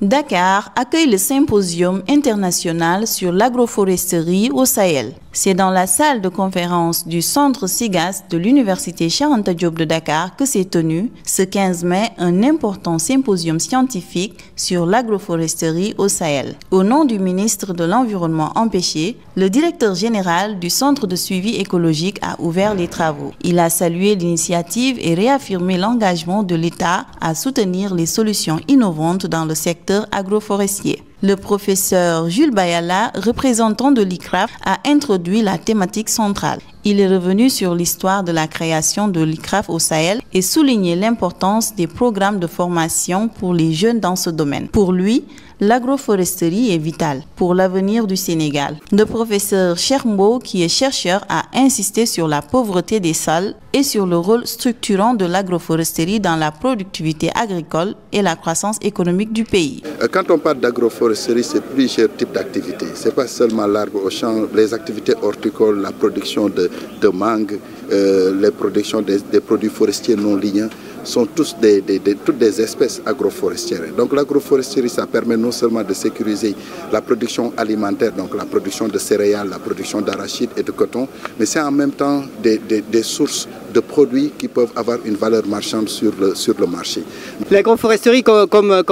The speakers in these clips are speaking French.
Dakar accueille le symposium international sur l'agroforesterie au Sahel. C'est dans la salle de conférence du centre SIGAS de l'Université Cheikh Anta Diop de Dakar que s'est tenu ce 15 mai un important symposium scientifique sur l'agroforesterie au Sahel. Au nom du ministre de l'Environnement empêché, le directeur général du centre de suivi écologique a ouvert les travaux. Il a salué l'initiative et réaffirmé l'engagement de l'État à soutenir les solutions innovantes dans le secteur agroforestier. Le professeur Jules Bayala, représentant de l'ICRAF, a introduit la thématique centrale. Il est revenu sur l'histoire de la création de l'ICRAF au Sahel et souligné l'importance des programmes de formation pour les jeunes dans ce domaine. Pour lui, l'agroforesterie est vitale pour l'avenir du Sénégal. Le professeur Chermbo, qui est chercheur, a insisté sur la pauvreté des sols et sur le rôle structurant de l'agroforesterie dans la productivité agricole et la croissance économique du pays. Quand on parle d'agroforesterie, c'est plusieurs types d'activités. Ce n'est pas seulement l'arbre au champ, les activités horticoles, la production de mangue, les productions des produits forestiers non ligneux sont toutes des espèces agroforestières. Donc l'agroforesterie, ça permet non seulement de sécuriser la production alimentaire, donc la production de céréales, la production d'arachides et de coton, mais c'est en même temps des sources de produits qui peuvent avoir une valeur marchande sur le marché. L'agroforesterie, comme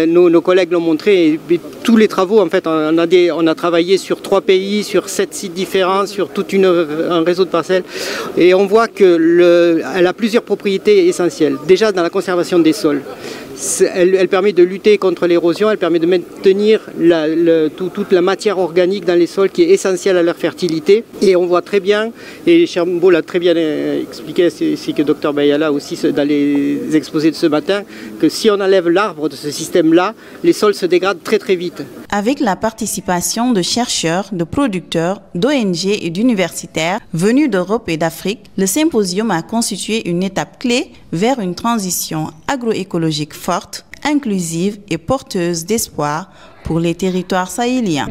nos collègues l'ont montré, et tous les travaux, en fait, on a travaillé sur 3 pays, sur 7 sites différents, sur tout un réseau de parcelles, et on voit qu'elle a plusieurs propriétés essentielles. Déjà dans la conservation des sols. Elle permet de lutter contre l'érosion, elle permet de maintenir toute la matière organique dans les sols qui est essentielle à leur fertilité. Et on voit très bien, et Chermbo l'a très bien expliqué, c'est que Dr Bayala aussi dans les exposés de ce matin, que si on enlève l'arbre de ce système-là, les sols se dégradent très très vite. Avec la participation de chercheurs, de producteurs, d'ONG et d'universitaires venus d'Europe et d'Afrique, le symposium a constitué une étape clé vers une transition agroécologique forte, inclusive et porteuse d'espoir pour les territoires sahéliens.